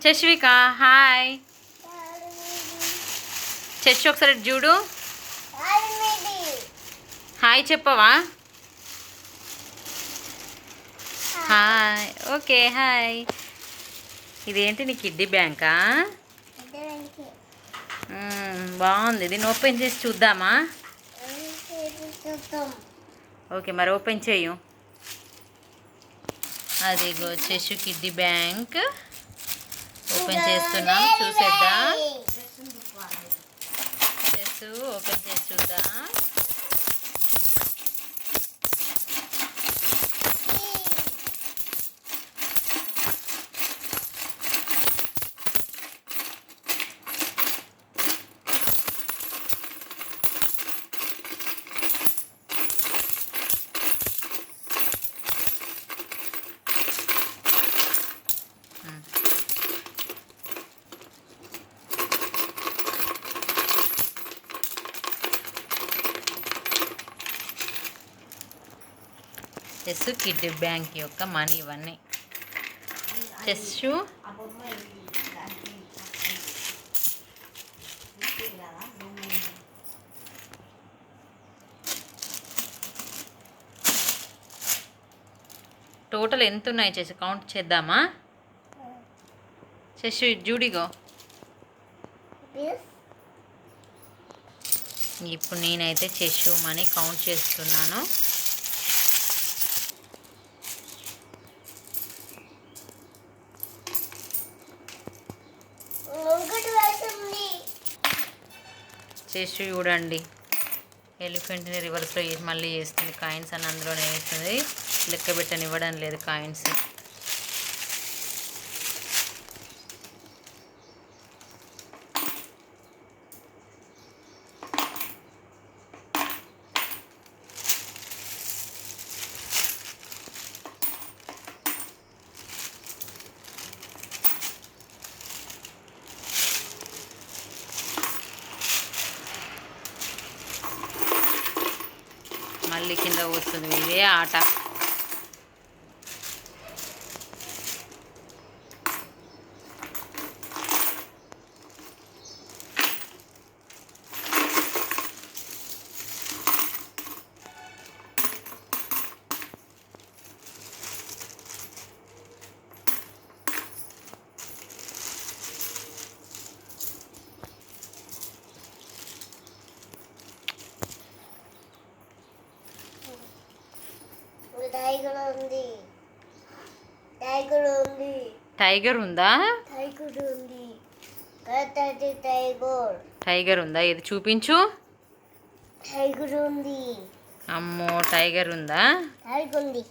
శశ్విక hi. Shashi ఒకసారి చూడు. Hi చెప్పవా? హాయ్. Okay hi. ఇదేంటి నీ కిడ్డీ బ్యాంకా? బాగుంది. దీన్ని ఓపెన్ చేసి చూద్దామా? ఓకే మరి ఓపెన్ చేయు. అదిగో శశు కిడ్డీ బ్యాంక్ ఓపెన్ చేస్తున్నాం, చూసేద్దాం. శశు ఓపెన్ చేసి చూద్దాం. చెస్సు కిడ్డీ బ్యాంక్ యొక్క మనీ ఇవన్నీ. చెస్సు టోటల్ ఎంత ఉన్నాయి చెస్సు కౌంట్ చేద్దామా? చెస్సు జూడిగో. ఇప్పుడు నేనైతే చెస్సు మనీ కౌంట్ చేస్తున్నాను. చేసి చూడండి. ఎలిఫెంట్ని రివర్స్లో మళ్ళీ చేస్తుంది. కాయిన్స్ అని అందులోనే వేస్తుంది. లెక్క పెట్టనివ్వడం లేదు కాయిన్స్. మళ్ళీ కింద వస్తుంది. ఇదే ఆట. టైగర్ ఉందా? టైగర్ ఉందా? ఇది చూపించు. టైగర్ ఉంది. అమ్మో టైగర్ ఉందా? టైగర్ ఉంది.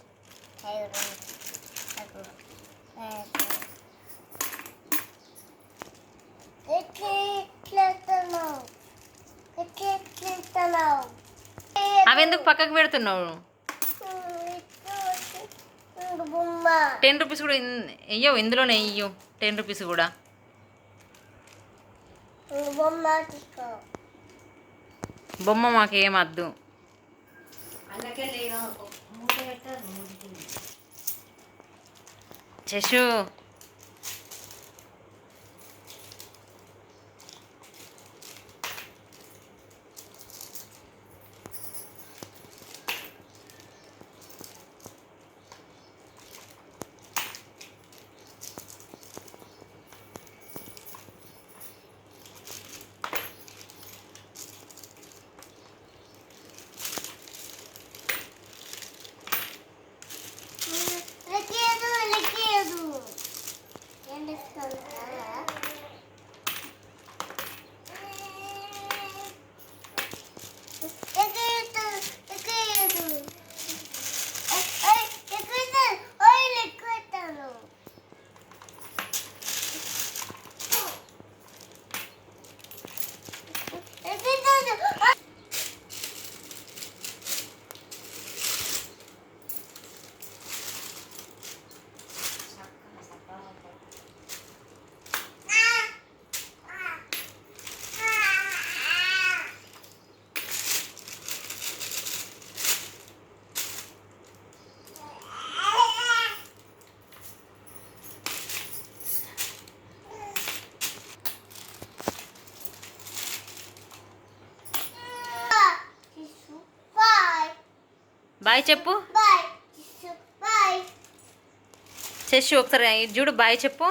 అవి ఎందుకు పక్కకు పెడుతున్నావు? 10 రూపీస్ కూడా వెయ్యవు. ఇందులోనే వెయ్యు 10 రూపీస్ కూడా. బొమ్మ మాకేం వద్దు. శశు బాయ్ చెప్పు. బాయ్ బాయ్ శశి ఒకసారి ఇది చూడు, బాయ్ చెప్పు.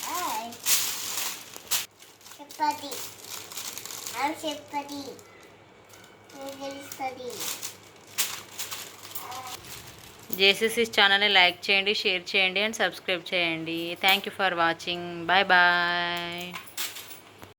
బాయ్ చెప్పది చెప్పది తెలుస్తుంది. జేసీసీ ఛానల్ని లైక్ చేయండి, షేర్ చేయండి అండ్ సబ్స్క్రైబ్ చేయండి. Thank you for watching. Bye bye.